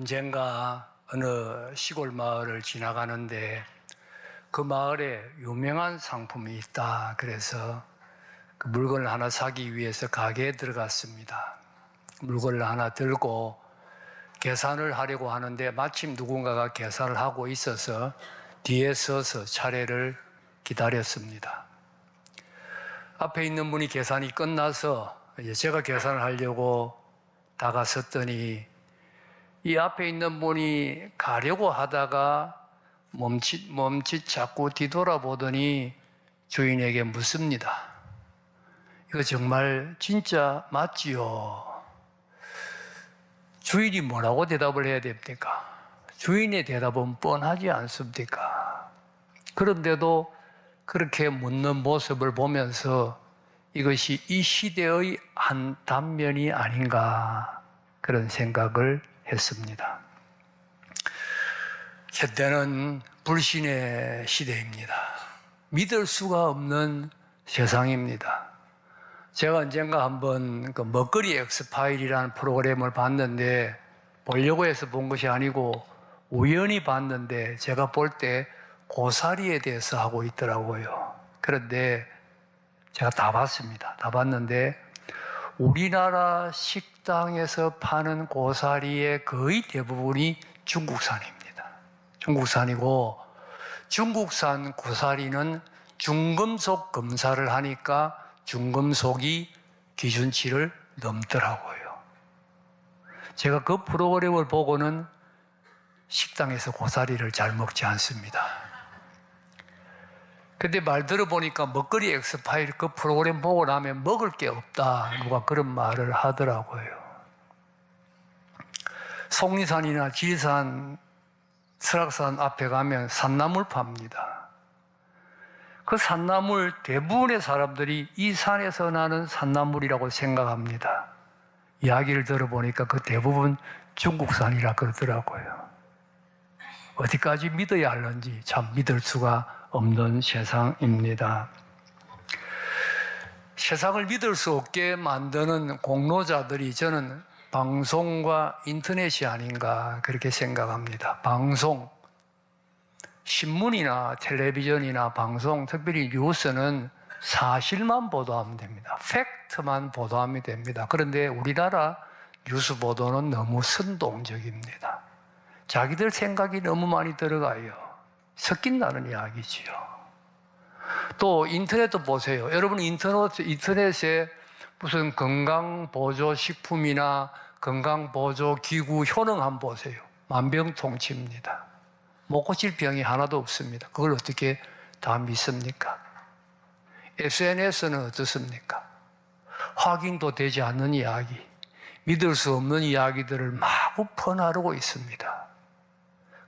언젠가 어느 시골 마을을 지나가는데 그 마을에 유명한 상품이 있다. 그래서 그 물건을 하나 사기 위해서 가게에 들어갔습니다. 물건을 하나 들고 계산을 하려고 하는데 마침 누군가가 계산을 하고 있어서 뒤에 서서 차례를 기다렸습니다. 앞에 있는 분이 계산이 끝나서 이제 제가 계산을 하려고 다가섰더니 이 앞에 있는 분이 가려고 하다가 멈칫 자꾸 뒤돌아보더니 주인에게 묻습니다. 이거 정말 진짜 맞지요? 주인이 뭐라고 대답을 해야 됩니까? 주인의 대답은 뻔하지 않습니까? 그런데도 그렇게 묻는 모습을 보면서 이것이 이 시대의 한 단면이 아닌가 그런 생각을 했습니다. 현대는 불신의 시대입니다. 믿을 수가 없는 세상입니다. 제가 언젠가 한번 그 먹거리 엑스파일이라는 프로그램을 봤는데 보려고 해서 본 것이 아니고 우연히 봤는데 제가 볼 때 고사리에 대해서 하고 있더라고요. 그런데 제가 다 봤습니다. 다 봤는데 우리나라 식당에서 파는 고사리의 거의 대부분이 중국산입니다. 중국산이고 중국산 고사리는 중금속 검사를 하니까 중금속이 기준치를 넘더라고요. 제가 그 프로그램을 보고는 식당에서 고사리를 잘 먹지 않습니다. 근데 말 들어보니까 먹거리 엑스파일 그 프로그램 보고 나면 먹을 게 없다. 누가 그런 말을 하더라고요. 속리산이나 지리산, 설악산 앞에 가면 산나물 팝니다. 그 산나물 대부분의 사람들이 이 산에서 나는 산나물이라고 생각합니다. 이야기를 들어보니까 그 대부분 중국산이라 그러더라고요. 어디까지 믿어야 할는지 참 믿을 수가 없는 세상입니다. 세상을 믿을 수 없게 만드는 공로자들이 저는 방송과 인터넷이 아닌가 그렇게 생각합니다. 방송, 신문이나 텔레비전이나 방송, 특별히 뉴스는 사실만 보도하면 됩니다. 팩트만 보도하면 됩니다. 그런데 우리나라 뉴스 보도는 너무 선동적입니다. 자기들 생각이 너무 많이 들어가요. 섞인다는 이야기지요. 또 인터넷도 보세요. 여러분 인터넷에 무슨 건강보조식품이나 건강보조기구 효능 한번 보세요. 만병통치입니다. 못 고칠 병이 하나도 없습니다. 그걸 어떻게 다 믿습니까? SNS는 어떻습니까? 확인도 되지 않는 이야기, 믿을 수 없는 이야기들을 마구 퍼나르고 있습니다.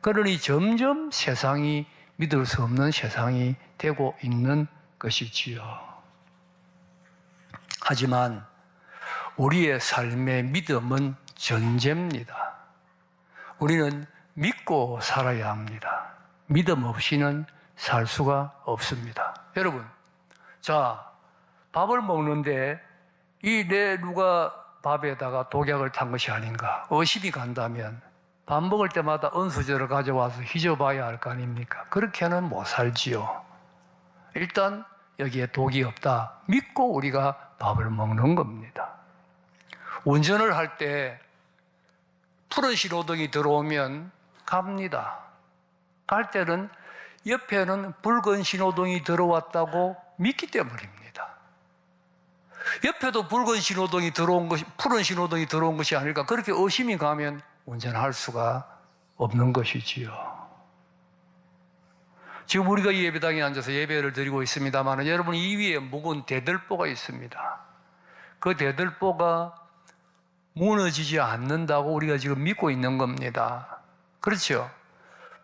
그러니 점점 세상이 믿을 수 없는 세상이 되고 있는 것이지요. 하지만 우리의 삶의 믿음은 전제입니다. 우리는 믿고 살아야 합니다. 믿음 없이는 살 수가 없습니다. 여러분, 자, 밥을 먹는데 누가 밥에다가 독약을 탄 것이 아닌가 의심이 간다면 밥 먹을 때마다 은수저를 가져와서 휘저어봐야 할 거 아닙니까? 그렇게는 못 살지요. 일단 여기에 독이 없다 믿고 우리가 밥을 먹는 겁니다. 운전을 할 때 푸른 신호등이 들어오면 갑니다. 갈 때는 옆에는 붉은 신호등이 들어왔다고 믿기 때문입니다. 옆에도 붉은 신호등이 들어온 것이, 푸른 신호등이 들어온 것이 아닐까 그렇게 의심이 가면 운전할 수가 없는 것이지요. 지금 우리가 이 예배당에 앉아서 예배를 드리고 있습니다만 여러분 이 위에 묵은 대들보가 있습니다. 그 대들보가 무너지지 않는다고 우리가 지금 믿고 있는 겁니다. 그렇죠?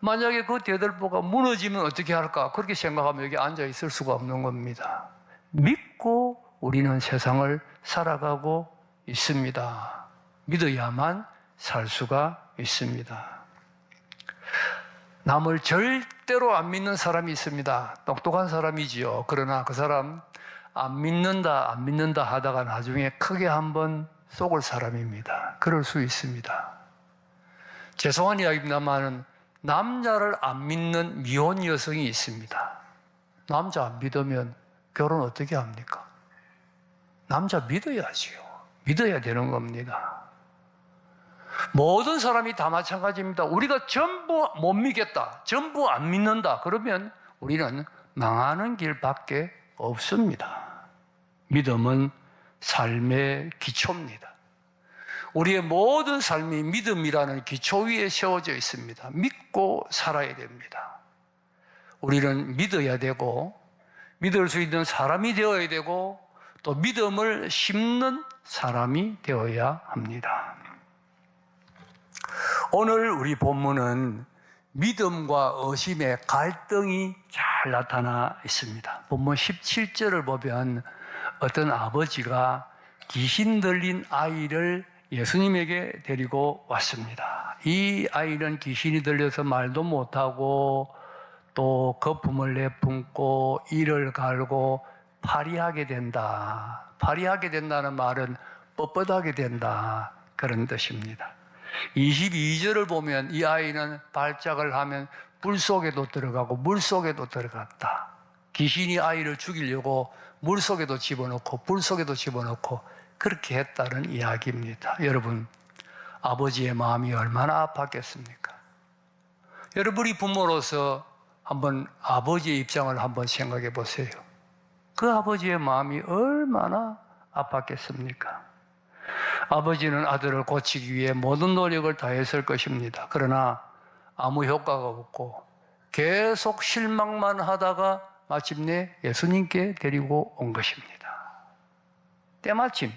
만약에 그 대들보가 무너지면 어떻게 할까? 그렇게 생각하면 여기 앉아 있을 수가 없는 겁니다. 믿고 우리는 세상을 살아가고 있습니다. 믿어야만 살 수가 있습니다. 남을 절대로 안 믿는 사람이 있습니다. 똑똑한 사람이지요. 그러나 그 사람 안 믿는다 하다가 나중에 크게 한번 속을 사람입니다. 그럴 수 있습니다. 죄송한 이야기입니다만 남자를 안 믿는 미혼 여성이 있습니다. 남자 안 믿으면 결혼 어떻게 합니까? 남자 믿어야지요. 믿어야 되는 겁니다. 모든 사람이 다 마찬가지입니다. 우리가 전부 못 믿겠다, 전부 안 믿는다, 그러면 우리는 망하는 길밖에 없습니다. 믿음은 삶의 기초입니다. 우리의 모든 삶이 믿음이라는 기초 위에 세워져 있습니다. 믿고 살아야 됩니다. 우리는 믿어야 되고 믿을 수 있는 사람이 되어야 되고 또 믿음을 심는 사람이 되어야 합니다. 오늘 우리 본문은 믿음과 의심의 갈등이 잘 나타나 있습니다. 본문 17절을 보면 어떤 아버지가 귀신 들린 아이를 예수님에게 데리고 왔습니다. 이 아이는 귀신이 들려서 말도 못하고 또 거품을 내뿜고 이를 갈고 파리하게 된다. 파리하게 된다는 말은 뻣뻣하게 된다, 그런 뜻입니다. 22절을 보면 이 아이는 발작을 하면 불 속에도 들어가고 물 속에도 들어갔다. 귀신이 아이를 죽이려고 물 속에도 집어넣고 불 속에도 집어넣고 그렇게 했다는 이야기입니다. 여러분, 아버지의 마음이 얼마나 아팠겠습니까? 여러분이 부모로서 한번 아버지의 입장을 한번 생각해 보세요. 그 아버지의 마음이 얼마나 아팠겠습니까? 아버지는 아들을 고치기 위해 모든 노력을 다했을 것입니다. 그러나 아무 효과가 없고 계속 실망만 하다가 마침내 예수님께 데리고 온 것입니다. 때마침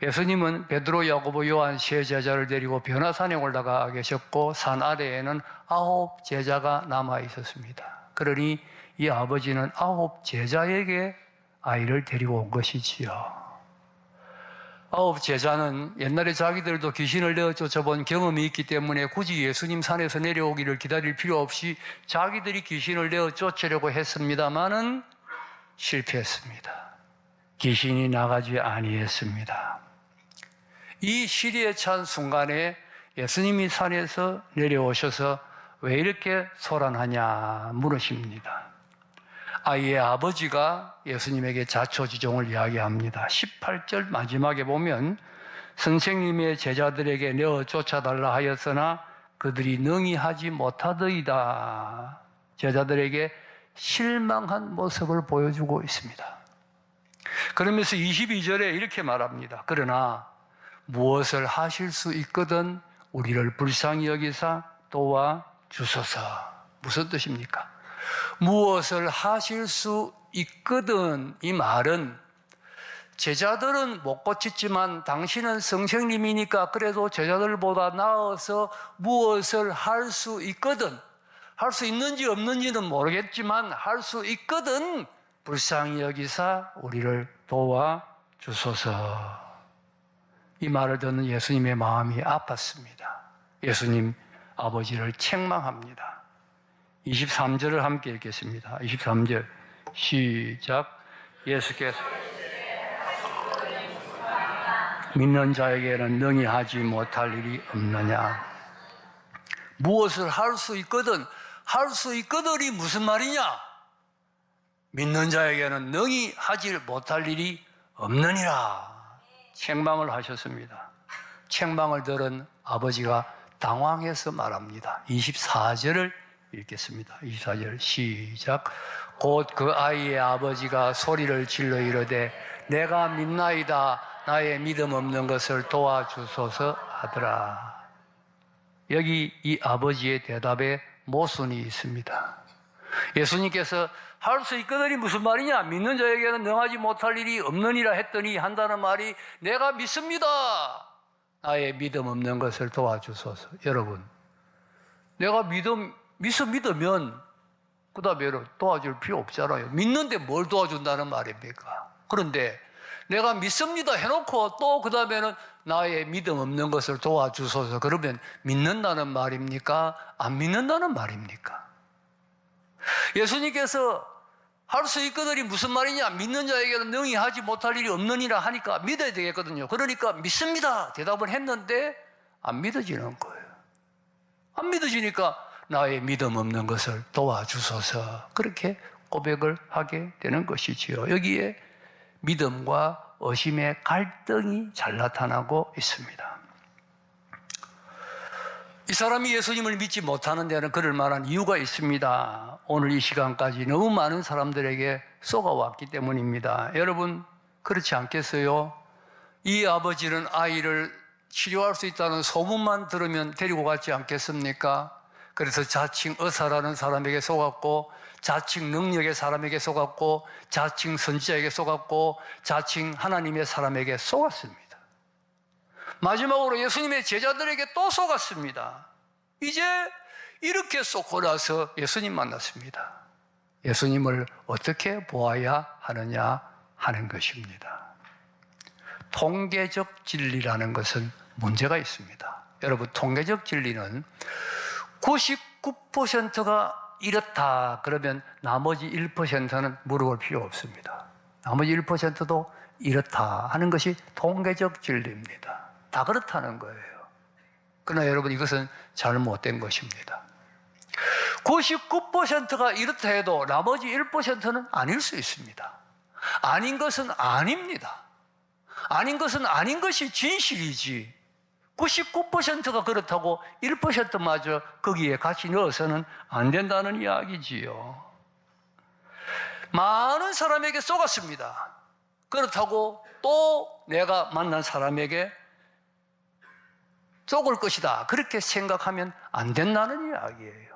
예수님은 베드로, 야고보, 요한 세 제자를 데리고 변화산에 올라가 계셨고 산 아래에는 9 제자가 남아 있었습니다. 그러니 이 아버지는 9 제자에게 아이를 데리고 온 것이지요. 9 제자는 옛날에 자기들도 귀신을 내어 쫓아본 경험이 있기 때문에 굳이 예수님 산에서 내려오기를 기다릴 필요 없이 자기들이 귀신을 내어 쫓으려고 했습니다마는 실패했습니다. 귀신이 나가지 아니했습니다. 이 시리에 찬 순간에 예수님이 산에서 내려오셔서 왜 이렇게 소란하냐 물으십니다. 아이의 아버지가 예수님에게 자초지종을 이야기합니다. 18절 마지막에 보면 선생님의 제자들에게 내어 쫓아달라 하였으나 그들이 능히 하지 못하더이다. 제자들에게 실망한 모습을 보여주고 있습니다. 그러면서 22절에 이렇게 말합니다. 그러나 무엇을 하실 수 있거든 우리를 불쌍히 여기사 도와주소서. 무슨 뜻입니까? 무엇을 하실 수 있거든, 이 말은 제자들은 못 고쳤지만 당신은 선생님이니까 그래도 제자들보다 나아서 무엇을 할 수 있거든, 할 수 있는지 없는지는 모르겠지만 할 수 있거든 불쌍히 여기사 우리를 도와주소서. 이 말을 듣는 예수님의 마음이 아팠습니다. 예수님 아버지를 책망합니다. 23절을 함께 읽겠습니다. 23절 시작. 예수께서 믿는 자에게는 능히 하지 못할 일이 없느냐. 무엇을 할 수 있거든, 할 수 있거든이 무슨 말이냐? 믿는 자에게는 능히 하지 못할 일이 없느니라. 책망을 하셨습니다. 책망을 들은 아버지가 당황해서 말합니다. 24절을 읽겠습니다. 24절 시작. 곧 그 아이의 아버지가 소리를 질러 이르되 내가 믿나이다, 나의 믿음 없는 것을 도와주소서 하더라. 여기 이 아버지의 대답에 모순이 있습니다. 예수님께서 할 수 있거든이 무슨 말이냐? 믿는 자에게는 능하지 못할 일이 없느니라 했더니 한다는 말이 내가 믿습니다, 나의 믿음 없는 것을 도와주소서. 여러분, 내가 믿으면 그 다음에 도와줄 필요 없잖아요. 믿는데 뭘 도와준다는 말입니까? 그런데 내가 믿습니다 해놓고 또 그 다음에는 나의 믿음 없는 것을 도와주소서. 그러면 믿는다는 말입니까? 안 믿는다는 말입니까? 예수님께서 할 수 있거든이 무슨 말이냐? 믿는 자에게는 능히 하지 못할 일이 없느니라 하니까 믿어야 되겠거든요. 그러니까 믿습니다 대답을 했는데 안 믿어지는 거예요. 안 믿어지니까 나의 믿음 없는 것을 도와주소서. 그렇게 고백을 하게 되는 것이지요. 여기에 믿음과 의심의 갈등이 잘 나타나고 있습니다. 이 사람이 예수님을 믿지 못하는 데는 그럴 만한 이유가 있습니다. 오늘 이 시간까지 너무 많은 사람들에게 쏘아왔기 때문입니다. 여러분, 그렇지 않겠어요? 이 아버지는 아이를 치료할 수 있다는 소문만 들으면 데리고 갔지 않겠습니까? 그래서 자칭 의사라는 사람에게 속았고, 자칭 능력의 사람에게 속았고, 자칭 선지자에게 속았고, 자칭 하나님의 사람에게 속았습니다. 마지막으로 예수님의 제자들에게 또 속았습니다. 이제 이렇게 속고 나서 예수님 만났습니다. 예수님을 어떻게 보아야 하느냐 하는 것입니다. 통계적 진리라는 것은 문제가 있습니다. 여러분, 통계적 진리는 99%가 이렇다 그러면 나머지 1%는 물어볼 필요 없습니다. 나머지 1%도 이렇다 하는 것이 통계적 진리입니다. 다 그렇다는 거예요. 그러나 여러분, 이것은 잘못된 것입니다. 99%가 이렇다 해도 나머지 1%는 아닐 수 있습니다. 아닌 것은 아닙니다. 아닌 것은 아닌 것이 진실이지, 99%가 그렇다고 1%마저 거기에 같이 넣어서는 안 된다는 이야기지요. 많은 사람에게 속았습니다. 그렇다고 또 내가 만난 사람에게 속을 것이다, 그렇게 생각하면 안 된다는 이야기예요.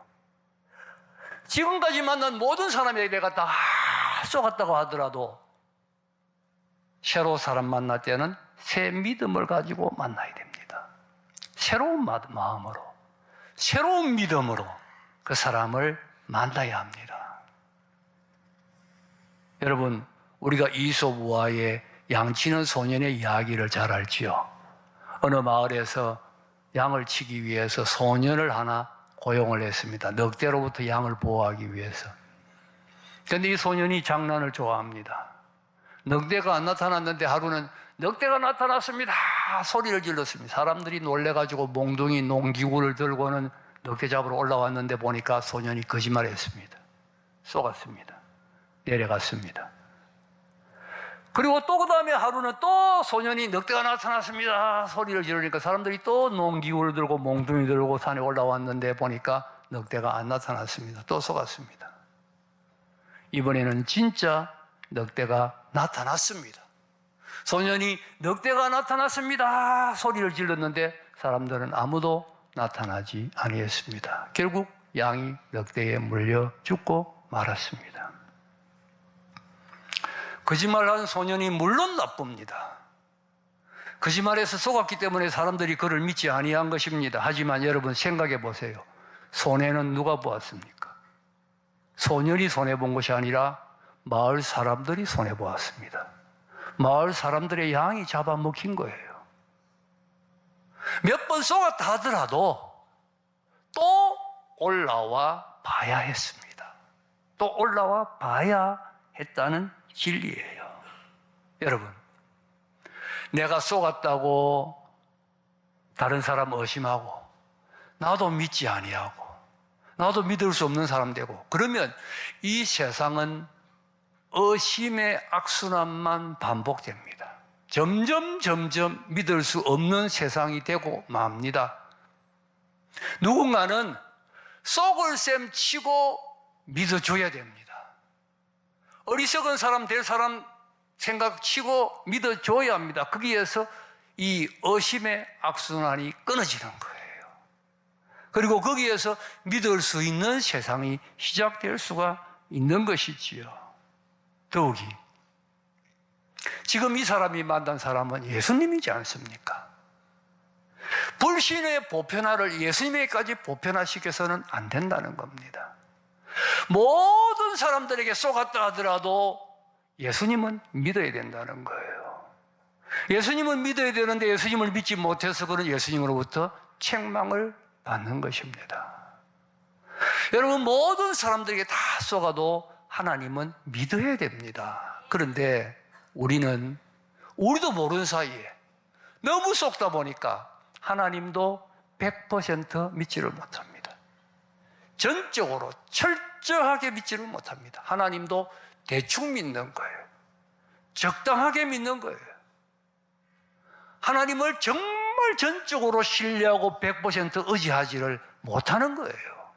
지금까지 만난 모든 사람에게 내가 다 속았다고 하더라도 새로운 사람 만날 때는 새 믿음을 가지고 만나야 됩니다. 새로운 마음으로, 새로운 믿음으로 그 사람을 만나야 합니다. 여러분, 우리가 이솝우화의 양치는 소년의 이야기를 잘 알지요. 어느 마을에서 양을 치기 위해서 소년을 하나 고용을 했습니다. 늑대로부터 양을 보호하기 위해서. 그런데 이 소년이 장난을 좋아합니다. 늑대가 안 나타났는데 하루는 늑대가 나타났습니다 소리를 질렀습니다. 사람들이 놀래가지고 몽둥이 농기구를 들고는 늑대 잡으러 올라왔는데 보니까 소년이 거짓말했습니다. 속았습니다. 내려갔습니다. 그리고 또 그 다음에 하루는 또 소년이 늑대가 나타났습니다 소리를 지르니까 사람들이 또 농기구를 들고 몽둥이 들고 산에 올라왔는데 보니까 늑대가 안 나타났습니다. 또 속았습니다. 이번에는 진짜 늑대가 나타났습니다. 소년이 늑대가 나타났습니다 소리를 질렀는데 사람들은 아무도 나타나지 아니했습니다. 결국 양이 늑대에 물려 죽고 말았습니다. 거짓말하는 소년이 물론 나쁩니다. 거짓말에서 속았기 때문에 사람들이 그를 믿지 아니한 것입니다. 하지만 여러분, 생각해 보세요. 손해는 누가 보았습니까? 소년이 손해본 것이 아니라 마을 사람들이 손해보았습니다. 마을 사람들의 양이 잡아먹힌 거예요. 몇 번 속았다 하더라도 또 올라와 봐야 했습니다. 또 올라와 봐야 했다는 진리예요. 여러분, 내가 속았다고 다른 사람 의심하고 나도 믿지 아니하고 나도 믿을 수 없는 사람 되고 그러면 이 세상은 의심의 악순환만 반복됩니다. 점점 믿을 수 없는 세상이 되고 맙니다. 누군가는 속을 셈 치고 믿어줘야 됩니다. 어리석은 사람 될 사람 생각 치고 믿어줘야 합니다. 거기에서 이 의심의 악순환이 끊어지는 거예요. 그리고 거기에서 믿을 수 있는 세상이 시작될 수가 있는 것이지요. 더욱이 지금 이 사람이 만난 사람은 예수님이지 않습니까? 불신의 보편화를 예수님에게까지 보편화시켜서는 안 된다는 겁니다. 모든 사람들에게 속았다 하더라도 예수님은 믿어야 된다는 거예요. 예수님은 믿어야 되는데 예수님을 믿지 못해서 그는 예수님으로부터 책망을 받는 것입니다. 여러분, 모든 사람들에게 다 속아도 하나님은 믿어야 됩니다. 그런데 우리도 모르는 사이에 너무 속다 보니까 하나님도 믿지를 못합니다. 전적으로 철저하게 믿지를 못합니다. 하나님도 대충 믿는 거예요. 적당하게 믿는 거예요. 하나님을 정말 전적으로 신뢰하고 100% 의지하지를 못하는 거예요.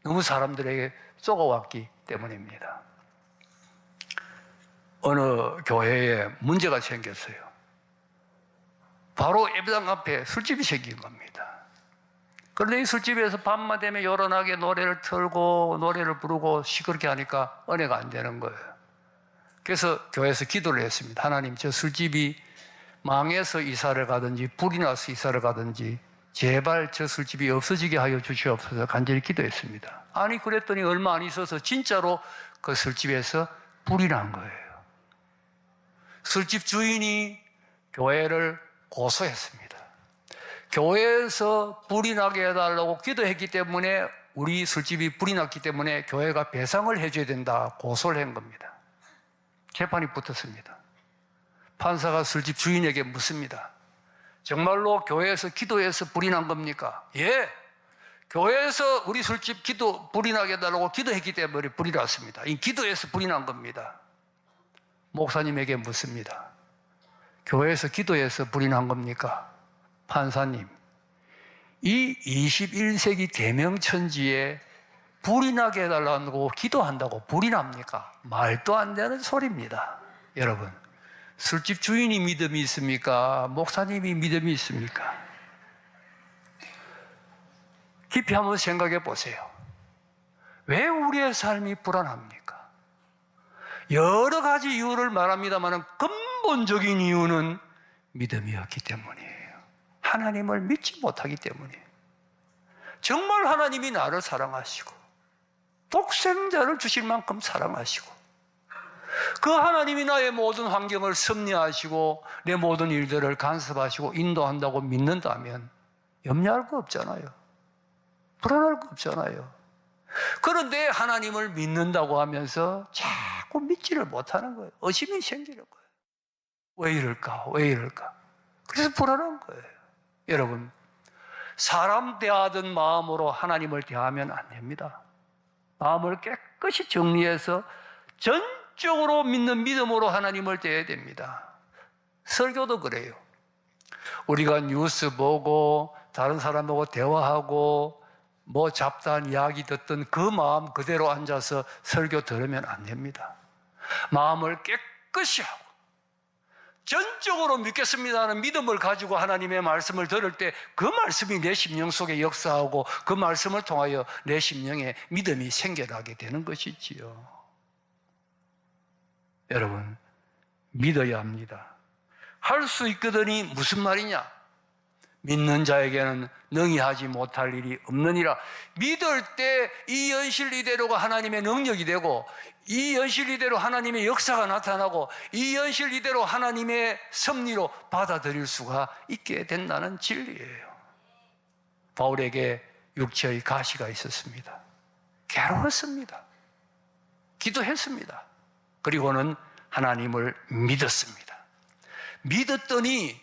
너무 사람들에게 쏘아왔기 때문입니다. 어느 교회에 문제가 생겼어요. 바로 예배당 앞에 술집이 생긴 겁니다. 그런데 이 술집에서 밤만 되면 요란하게 노래를 틀고 노래를 부르고 시끄럽게 하니까 은혜가 안 되는 거예요. 그래서 교회에서 기도를 했습니다. 하나님, 저 술집이 망해서 이사를 가든지 불이 나서 이사를 가든지 제발 저 술집이 없어지게 하여 주시옵소서 간절히 기도했습니다. 아니 그랬더니 얼마 안 있어서 진짜로 그 술집에서 불이 난 거예요. 술집 주인이 교회를 고소했습니다. 교회에서 불이 나게 해달라고 기도했기 때문에 우리 술집이 불이 났기 때문에 교회가 배상을 해줘야 된다 고소를 한 겁니다. 재판이 붙었습니다. 판사가 술집 주인에게 묻습니다. 정말로 교회에서 기도해서 불이 난 겁니까? 예, 교회에서 우리 술집 불이 나게 해달라고 기도했기 때문에 불이 났습니다. 이 기도해서 불이 난 겁니다. 목사님에게 묻습니다. 교회에서 기도해서 불이 난 겁니까? 판사님, 이 21세기 대명천지에 불이 나게 해달라고 기도한다고 불이 납니까? 말도 안 되는 소리입니다. 여러분, 술집 주인이 믿음이 있습니까? 목사님이 믿음이 있습니까? 깊이 한번 생각해 보세요. 왜 우리의 삶이 불안합니까? 여러 가지 이유를 말합니다만 근본적인 이유는 믿음이었기 때문이에요. 하나님을 믿지 못하기 때문이에요. 정말 하나님이 나를 사랑하시고 독생자를 주실 만큼 사랑하시고 그 하나님이 나의 모든 환경을 섭리하시고 내 모든 일들을 간섭하시고 인도한다고 믿는다면 염려할 거 없잖아요. 불안할 거 없잖아요. 그런데 하나님을 믿는다고 하면서 자꾸 믿지를 못하는 거예요. 의심이 생기는 거예요. 왜 이럴까? 왜 이럴까? 그래서 불안한 거예요. 여러분, 사람 대하던 마음으로 하나님을 대하면 안 됩니다. 마음을 깨끗이 정리해서 전적으로 믿는 믿음으로 하나님을 대해야 됩니다. 설교도 그래요. 우리가 뉴스 보고 다른 사람하고 대화하고 뭐 잡다한 이야기 듣던 그 마음 그대로 앉아서 설교 들으면 안 됩니다. 마음을 깨끗이 하고 전적으로 믿겠습니다 하는 믿음을 가지고 하나님의 말씀을 들을 때 그 말씀이 내 심령 속에 역사하고 그 말씀을 통하여 내 심령에 믿음이 생겨나게 되는 것이지요. 여러분, 믿어야 합니다. 할 수 있거든이 무슨 말이냐? 믿는 자에게는 능히 하지 못할 일이 없느니라. 믿을 때 이 연실 이대로가 하나님의 능력이 되고 이 연실 이대로 하나님의 역사가 나타나고 이 연실 이대로 하나님의 섭리로 받아들일 수가 있게 된다는 진리예요. 바울에게 육체의 가시가 있었습니다. 괴로웠습니다. 기도했습니다. 그리고는 하나님을 믿었습니다. 믿었더니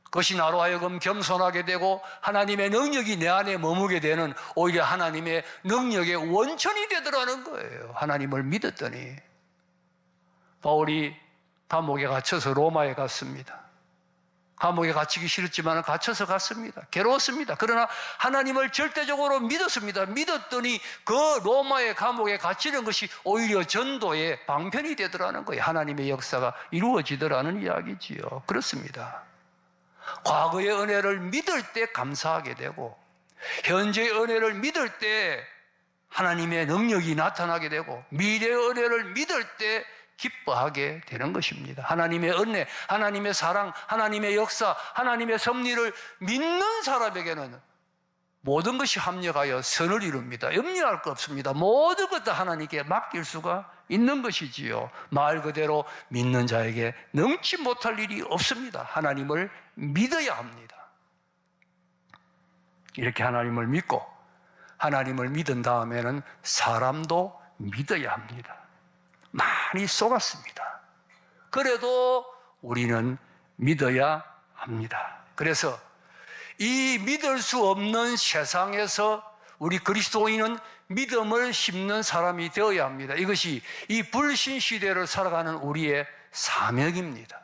그것이 나로 하여금 겸손하게 되고 하나님의 능력이 내 안에 머무게 되는 오히려 하나님의 능력의 원천이 되더라는 거예요. 하나님을 믿었더니. 바울이 감옥에 갇혀서 로마에 갔습니다. 감옥에 갇히기 싫었지만 갇혀서 갔습니다. 괴로웠습니다. 그러나 하나님을 절대적으로 믿었습니다. 믿었더니 그 로마의 감옥에 갇히는 것이 오히려 전도의 방편이 되더라는 거예요. 하나님의 역사가 이루어지더라는 이야기지요. 그렇습니다. 과거의 은혜를 믿을 때 감사하게 되고 현재의 은혜를 믿을 때 하나님의 능력이 나타나게 되고 미래의 은혜를 믿을 때 기뻐하게 되는 것입니다. 하나님의 은혜, 하나님의 사랑, 하나님의 역사, 하나님의 섭리를 믿는 사람에게는 모든 것이 합력하여 선을 이룹니다. 염려할 거 없습니다. 모든 것 다 하나님께 맡길 수가 있는 것이지요. 말 그대로 믿는 자에게 능치 못할 일이 없습니다. 하나님을 믿어야 합니다. 이렇게 하나님을 믿고 하나님을 믿은 다음에는 사람도 믿어야 합니다. 많이 속았습니다. 그래도 우리는 믿어야 합니다. 그래서 이 믿을 수 없는 세상에서 우리 그리스도인은 믿음을 심는 사람이 되어야 합니다. 이것이 이 불신 시대를 살아가는 우리의 사명입니다.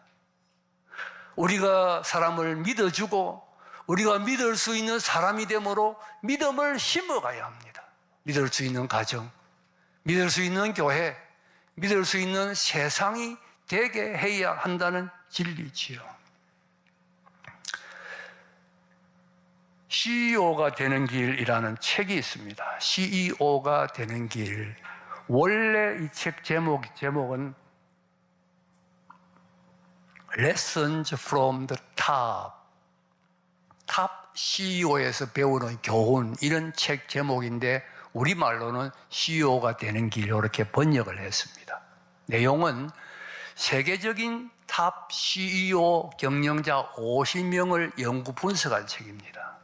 우리가 사람을 믿어주고 우리가 믿을 수 있는 사람이 되므로 믿음을 심어가야 합니다. 믿을 수 있는 가정, 믿을 수 있는 교회, 믿을 수 있는 세상이 되게 해야 한다는 진리지요. CEO가 되는 길이라는 책이 있습니다. CEO가 되는 길. 원래 이 책 제목은 Lessons from the Top. 탑 CEO에서 배우는 교훈, 이런 책 제목인데 우리말로는 CEO가 되는 길, 이렇게 번역을 했습니다. 내용은 세계적인 탑 CEO 경영자 50명을 연구 분석한 책입니다.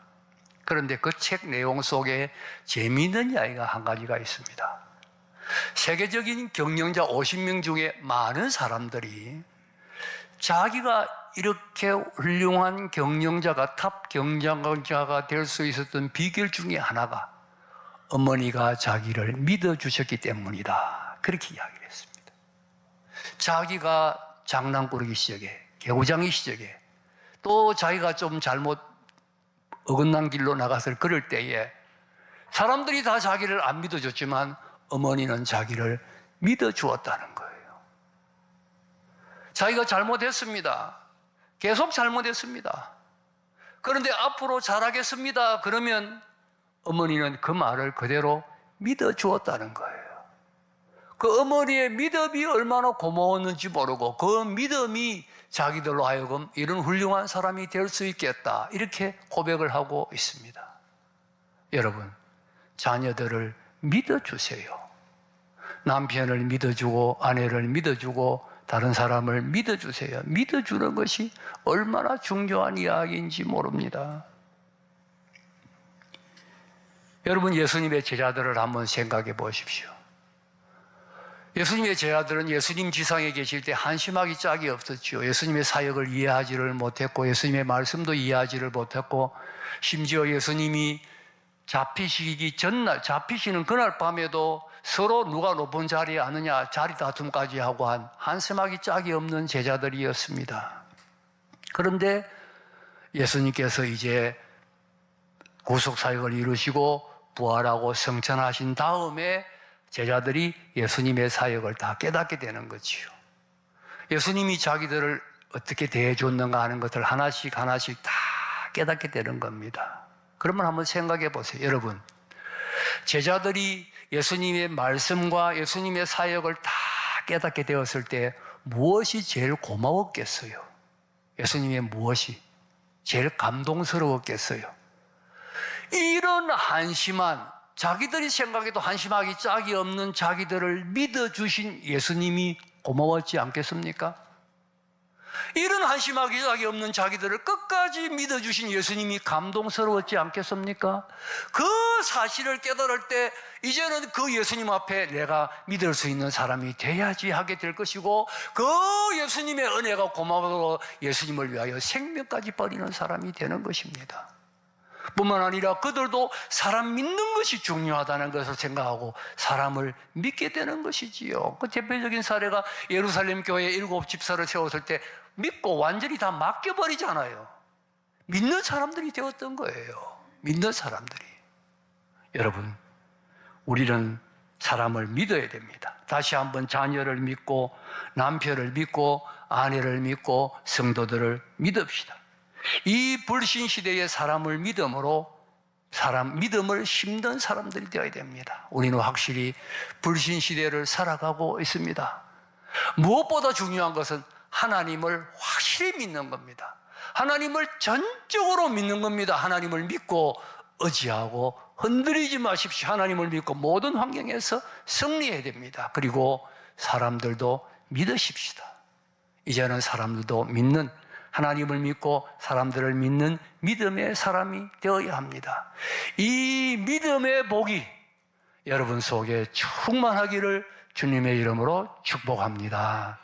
그런데 그 책 내용 속에 재미있는 이야기가 한 가지가 있습니다. 세계적인 경영자 50명 중에 많은 사람들이 자기가 이렇게 훌륭한 경영자가, 탑 경영자가 될 수 있었던 비결 중에 하나가 어머니가 자기를 믿어주셨기 때문이다, 그렇게 이야기를 했습니다. 자기가 장난꾸러기 시절에, 개구장이 시절에, 또 자기가 좀 잘못 어긋난 길로 나가서 그럴 때에 사람들이 다 자기를 안 믿어줬지만 어머니는 자기를 믿어주었다는 거예요. 자기가 잘못했습니다. 계속 잘못했습니다. 그런데 앞으로 잘하겠습니다. 그러면 어머니는 그 말을 그대로 믿어주었다는 거예요. 그 어머니의 믿음이 얼마나 고마웠는지 모르고 그 믿음이 자기들로 하여금 이런 훌륭한 사람이 될 수 있겠다, 이렇게 고백을 하고 있습니다. 여러분, 자녀들을 믿어주세요. 남편을 믿어주고 아내를 믿어주고 다른 사람을 믿어주세요. 믿어주는 것이 얼마나 중요한 이야기인지 모릅니다. 여러분, 예수님의 제자들을 한번 생각해 보십시오. 예수님의 제자들은 예수님 지상에 계실 때 한심하기 짝이 없었죠. 예수님의 사역을 이해하지를 못했고 예수님의 말씀도 이해하지를 못했고 심지어 예수님이 잡히시기 전날, 잡히시는 그날 밤에도 서로 누가 높은 자리에 앉느냐 자리 다툼까지 하고 한 한심하기 짝이 없는 제자들이었습니다. 그런데 예수님께서 이제 구속사역을 이루시고 부활하고 성천하신 다음에 제자들이 예수님의 사역을 다 깨닫게 되는 거지요. 예수님이 자기들을 어떻게 대해줬는가 하는 것을 하나씩 하나씩 다 깨닫게 되는 겁니다. 그러면 한번 생각해 보세요. 여러분, 제자들이 예수님의 말씀과 예수님의 사역을 다 깨닫게 되었을 때 무엇이 제일 고마웠겠어요? 예수님의 무엇이 제일 감동스러웠겠어요? 이런 한심한, 자기들이 생각해도 한심하기 짝이 없는 자기들을 믿어주신 예수님이 고마웠지 않겠습니까? 이런 한심하기 짝이 없는 자기들을 끝까지 믿어주신 예수님이 감동스러웠지 않겠습니까? 그 사실을 깨달을 때 이제는 그 예수님 앞에 내가 믿을 수 있는 사람이 돼야지 하게 될 것이고, 그 예수님의 은혜가 고마워서 예수님을 위하여 생명까지 버리는 사람이 되는 것입니다. 뿐만 아니라 그들도 사람 믿는 것이 중요하다는 것을 생각하고 사람을 믿게 되는 것이지요. 그 대표적인 사례가 예루살렘 교회 7 집사를 세웠을 때 믿고 완전히 다 맡겨버리잖아요. 믿는 사람들이 되었던 거예요. 믿는 사람들이. 여러분, 우리는 사람을 믿어야 됩니다. 다시 한번 자녀를 믿고 남편을 믿고 아내를 믿고 성도들을 믿읍시다. 이 불신 시대의 사람을 믿음으로 믿음을 심는 사람들이 되어야 됩니다. 우리는 확실히 불신 시대를 살아가고 있습니다. 무엇보다 중요한 것은 하나님을 확실히 믿는 겁니다. 하나님을 전적으로 믿는 겁니다. 하나님을 믿고 의지하고 흔들리지 마십시오. 하나님을 믿고 모든 환경에서 승리해야 됩니다. 그리고 사람들도 믿으십시다. 이제는 사람들도 믿는, 하나님을 믿고 사람들을 믿는 믿음의 사람이 되어야 합니다. 이 믿음의 복이 여러분 속에 충만하기를 주님의 이름으로 축복합니다.